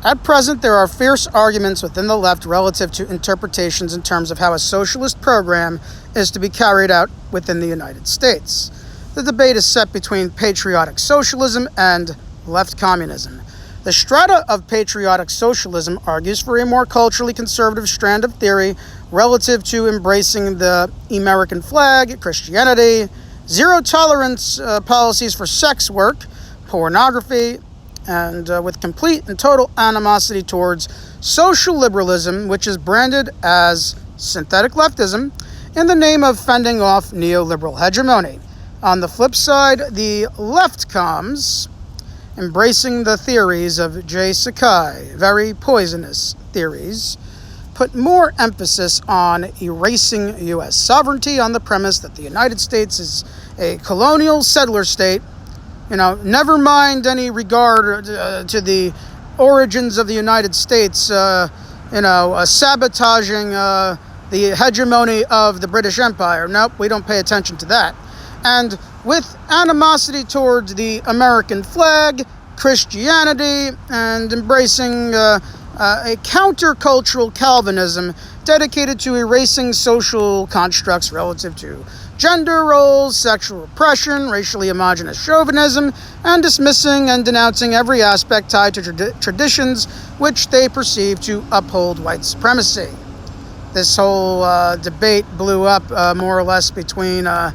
At present, there are fierce arguments within the left relative to interpretations in terms of how a socialist program is to be carried out within the United States. The debate is set between patriotic socialism and left communism. The strata of patriotic socialism argues for a more culturally conservative strand of theory relative to embracing the American flag, Christianity, zero-tolerance policies for sex work, pornography, and with complete and total animosity towards social liberalism, which is branded as synthetic leftism in the name of fending off neoliberal hegemony. On the flip side, the left comms, embracing the theories of J. Sakai, very poisonous theories, put more emphasis on erasing U.S. sovereignty on the premise that the United States is a colonial settler state. Never mind any regard to the origins of the United States, sabotaging the hegemony of the British Empire. Nope, we don't pay attention to that. And with animosity towards the American flag, Christianity, and embracing a countercultural Calvinism dedicated to erasing social constructs relative to gender roles, sexual repression, racially homogenous chauvinism, and dismissing and denouncing every aspect tied to traditions which they perceive to uphold white supremacy. This whole debate blew up more or less between, the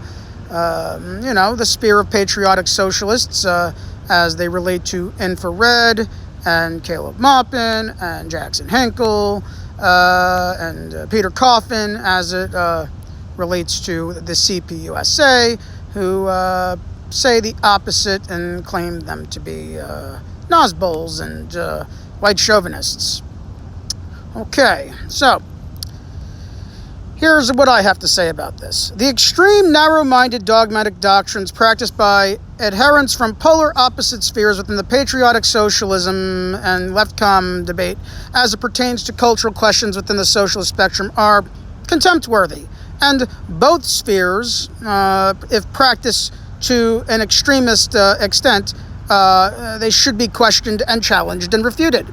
sphere of patriotic socialists as they relate to Infrared and Caleb Maupin and Jackson Hinkle and Peter Coffin as it relates to the CPUSA, who say the opposite and claim them to be Nazbols and white chauvinists. Okay, so here's what I have to say about this. The extreme, narrow-minded, dogmatic doctrines practiced by adherents from polar opposite spheres within the patriotic socialism and left-com debate as it pertains to cultural questions within the socialist spectrum are contempt-worthy. And both spheres, if practiced to an extremist extent, they should be questioned and challenged and refuted.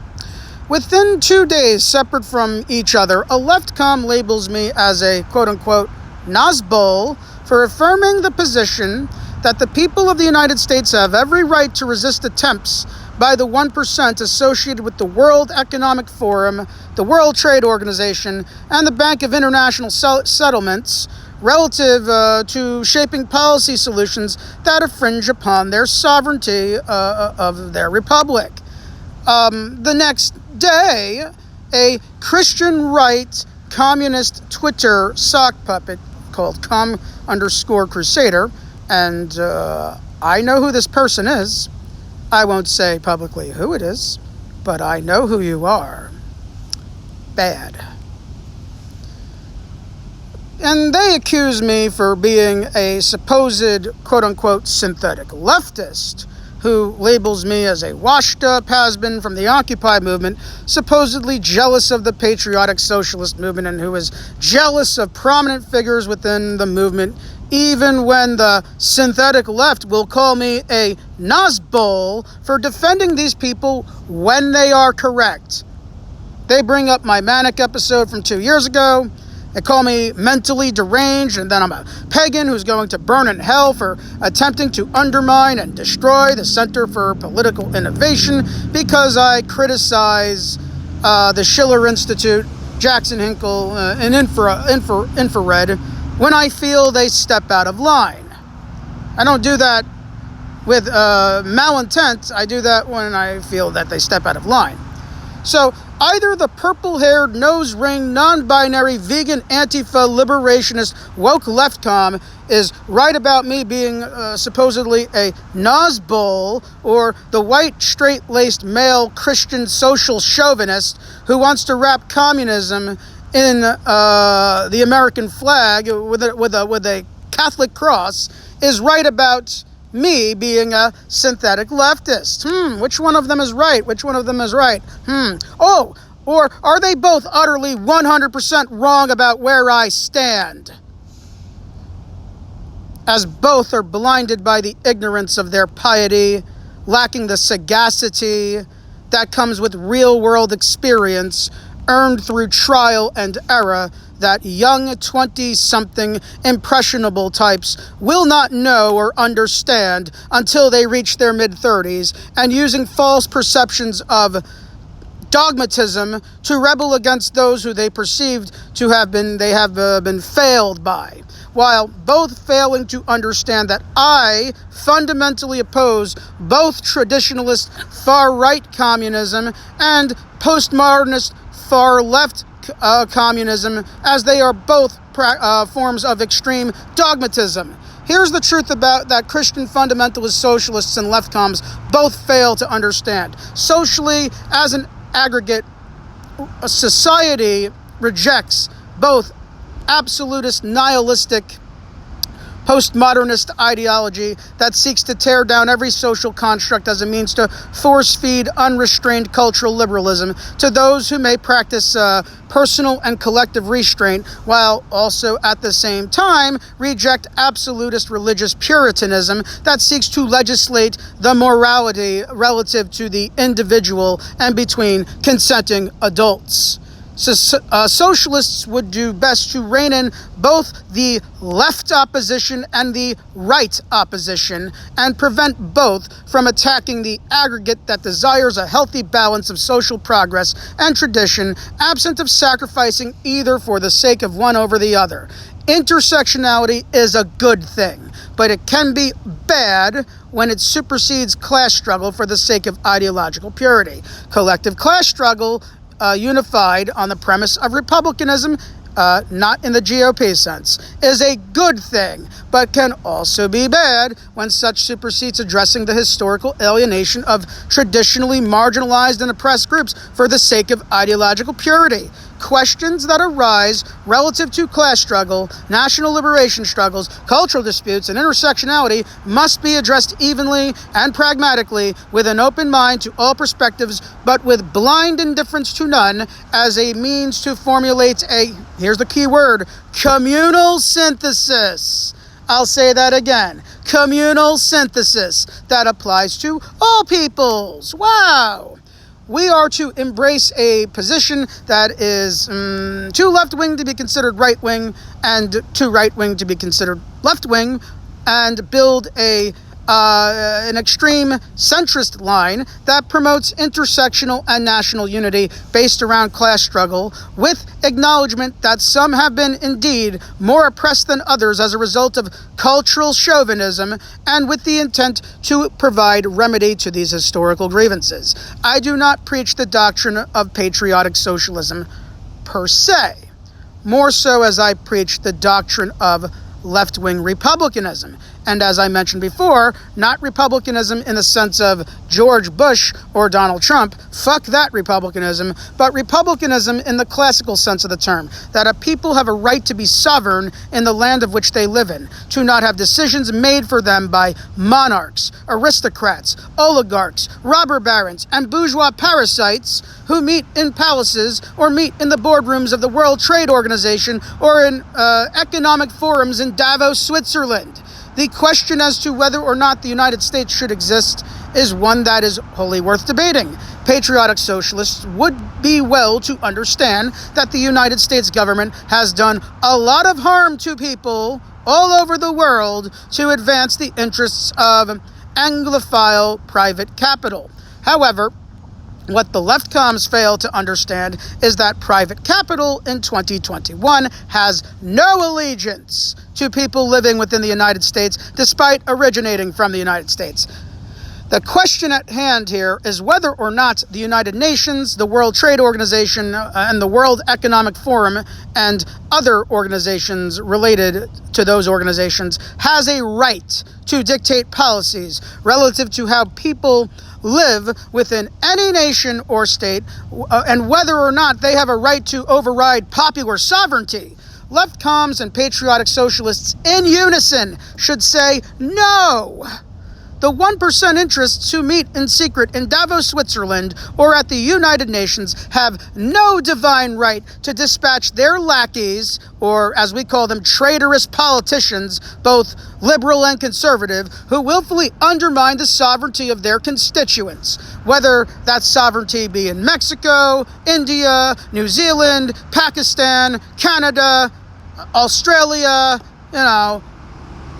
Within 2 days, separate from each other, a left-com labels me as a quote-unquote Nazbol for affirming the position that the people of the United States have every right to resist attempts by the 1% associated with the World Economic Forum, the World Trade Organization, and the Bank of International Settlements relative to shaping policy solutions that infringe upon their sovereignty of their republic. The next day, a Christian right communist Twitter sock puppet called com_crusader, and I know who this person is. I won't say publicly who it is, but I know who you are. Bad. And they accuse me for being a supposed quote-unquote synthetic leftist who labels me as a washed-up has-been from the Occupy movement, supposedly jealous of the patriotic socialist movement and who is jealous of prominent figures within the movement, even when the synthetic left will call me a Nazbol for defending these people when they are correct. They bring up my manic episode from 2 years ago. They call me mentally deranged, and then I'm a pagan who's going to burn in hell for attempting to undermine and destroy the Center for Political Innovation because I criticize the Schiller Institute, Jackson Hinkle, and Infrared when I feel they step out of line. I don't do that with malintent. I do that when I feel that they step out of line. So either the purple-haired, nose-ring, non-binary, vegan, Antifa, liberationist, woke leftcom is right about me being supposedly a Nazbol, or the white, straight-laced, male, Christian, social chauvinist who wants to wrap communism in the American flag with a Catholic cross is right about me being a synthetic leftist. Which one of them is right? Which one of them is right? Oh, or are they both utterly 100% wrong about where I stand? As both are blinded by the ignorance of their piety, lacking the sagacity, that comes with real-world experience earned through trial and error that young 20-something impressionable types will not know or understand until they reach their mid-30s, and using false perceptions of dogmatism to rebel against those who they perceived to have been failed by, while both failing to understand that I fundamentally oppose both traditionalist far-right communism and postmodernist far-left communism, as they are both forms of extreme dogmatism. Here's the truth about that Christian fundamentalist socialists and left-coms both fail to understand. Socially, as an aggregate, a society rejects both absolutist, nihilistic, postmodernist ideology that seeks to tear down every social construct as a means to force-feed unrestrained cultural liberalism to those who may practice personal and collective restraint, while also at the same time reject absolutist religious puritanism that seeks to legislate the morality relative to the individual and between consenting adults. Socialists would do best to rein in both the left opposition and the right opposition and prevent both from attacking the aggregate that desires a healthy balance of social progress and tradition, absent of sacrificing either for the sake of one over the other. Intersectionality is a good thing, but it can be bad when it supersedes class struggle for the sake of ideological purity. Collective class struggle unified on the premise of Republicanism, not in the GOP sense, is a good thing, but can also be bad when such supersedes addressing the historical alienation of traditionally marginalized and oppressed groups for the sake of ideological purity. Questions that arise relative to class struggle, national liberation struggles, cultural disputes, and intersectionality must be addressed evenly and pragmatically with an open mind to all perspectives, but with blind indifference to none, as a means to formulate a, here's the key word, communal synthesis. I'll say that again. Communal synthesis that applies to all peoples. Wow. We are to embrace a position that is too left-wing to be considered right-wing and too right-wing to be considered left-wing, and build an extreme centrist line that promotes intersectional and national unity based around class struggle, with acknowledgement that some have been indeed more oppressed than others as a result of cultural chauvinism, and with the intent to provide remedy to these historical grievances. I do not preach the doctrine of patriotic socialism per se, more so as I preach the doctrine of left-wing republicanism. And as I mentioned before, not republicanism in the sense of George Bush or Donald Trump, fuck that republicanism, but republicanism in the classical sense of the term, that a people have a right to be sovereign in the land of which they live in, to not have decisions made for them by monarchs, aristocrats, oligarchs, robber barons, and bourgeois parasites who meet in palaces or meet in the boardrooms of the World Trade Organization or in economic forums in Davos, Switzerland. The question as to whether or not the United States should exist is one that is wholly worth debating. Patriotic socialists would be well to understand that the United States government has done a lot of harm to people all over the world to advance the interests of Anglophile private capital. However, what the left comms fail to understand is that private capital in 2021 has no allegiance to people living within the United States, despite originating from the United States. The question at hand here is whether or not the United Nations, the World Trade Organization, and the World Economic Forum, and other organizations related to those organizations, has a right to dictate policies relative to how people live within any nation or state, and whether or not they have a right to override popular sovereignty. Left comms and patriotic socialists in unison should say no the 1% interests who meet in secret in Davos, Switzerland, or at the United Nations have no divine right to dispatch their lackeys, or as we call them, traitorous politicians, both liberal and conservative, who willfully undermine the sovereignty of their constituents, whether that sovereignty be in Mexico, India, New Zealand, Pakistan, Canada, Australia,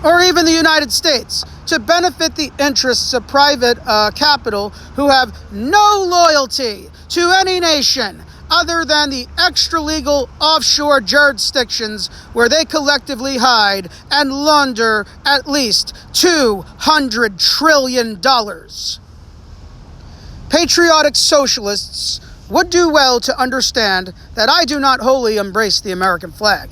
or even the United States, to benefit the interests of private capital who have no loyalty to any nation other than the extra-legal offshore jurisdictions where they collectively hide and launder at least $200 trillion. Patriotic socialists would do well to understand that I do not wholly embrace the American flag,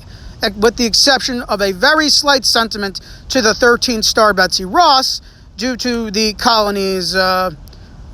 with the exception of a very slight sentiment to the 13-star Betsy Ross due to the colonies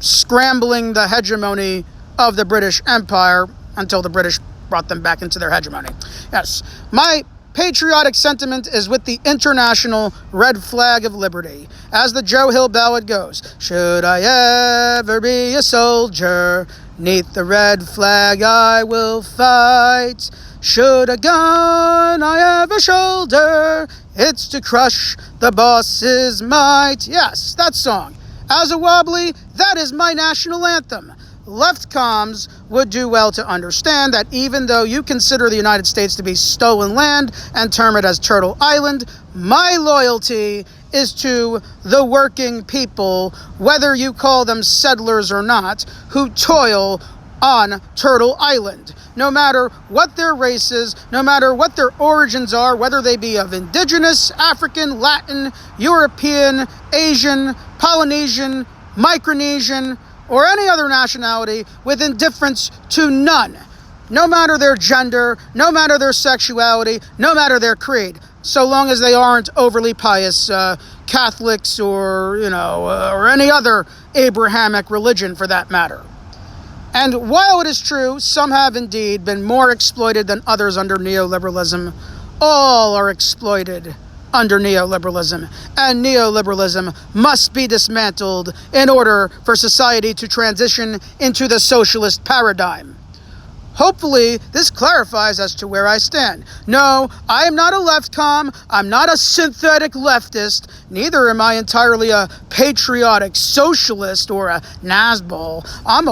scrambling the hegemony of the British Empire until the British brought them back into their hegemony. Yes, my patriotic sentiment is with the international red flag of liberty. As the Joe Hill ballad goes, should I ever be a soldier, 'neath the red flag I will fight. Should a gun I ever shoulder, it's to crush the boss's might. Yes, that song. As a wobbly, that is my national anthem. Left comms would do well to understand that even though you consider the United States to be stolen land and term it as Turtle Island, my loyalty is to the working people, whether you call them settlers or not, who toil on Turtle Island. No matter what their race is, no matter what their origins are, whether they be of indigenous, African, Latin, European, Asian, Polynesian, Micronesian, or any other nationality, with indifference to none. No matter their gender, no matter their sexuality, no matter their creed, so long as they aren't overly pious Catholics or any other Abrahamic religion for that matter. And while it is true, some have indeed been more exploited than others under neoliberalism, all are exploited under neoliberalism, and neoliberalism must be dismantled in order for society to transition into the socialist paradigm. Hopefully, this clarifies as to where I stand. No, I am not a left comm, I'm not a synthetic leftist, neither am I entirely a patriotic socialist or a Nazbol. I'm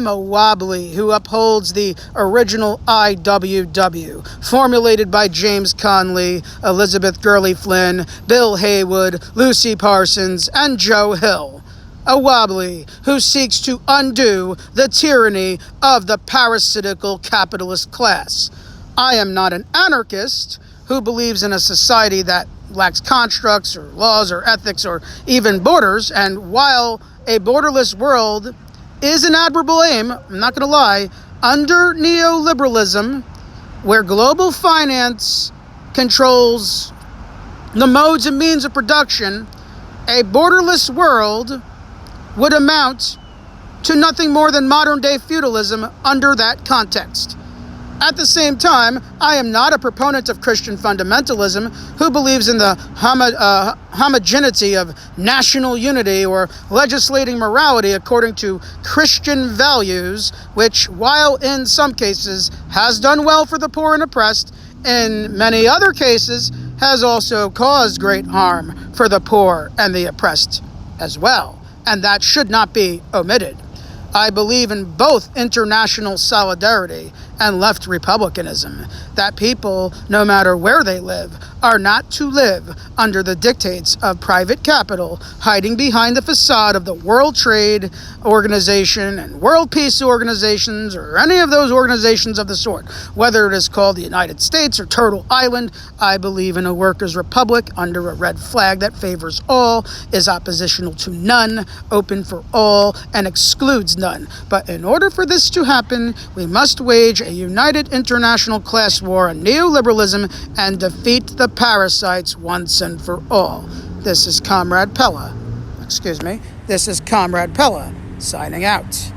a wobbly who upholds the original IWW, formulated by James Conley, Elizabeth Gurley Flynn, Bill Haywood, Lucy Parsons, and Joe Hill. A wobbly who seeks to undo the tyranny of the parasitical capitalist class. I am not an anarchist who believes in a society that lacks constructs or laws or ethics or even borders, and while a borderless world is an admirable aim, I'm not going to lie, under neoliberalism, where global finance controls the modes and means of production, a borderless world would amount to nothing more than modern-day feudalism under that context. At the same time, I am not a proponent of Christian fundamentalism who believes in the homogeneity of national unity or legislating morality according to Christian values, which, while in some cases has done well for the poor and oppressed, in many other cases has also caused great harm for the poor and the oppressed as well. And that should not be omitted. I believe in both international solidarity and left republicanism, that people, no matter where they live, are not to live under the dictates of private capital, hiding behind the facade of the World Trade Organization and World Peace Organizations or any of those organizations of the sort. Whether it is called the United States or Turtle Island, I believe in a workers' republic under a red flag that favors all, is oppositional to none, open for all, and excludes none. But in order for this to happen, we must wage a united international class war on neoliberalism and defeat the parasites once and for all. This is Comrade Pella, signing out.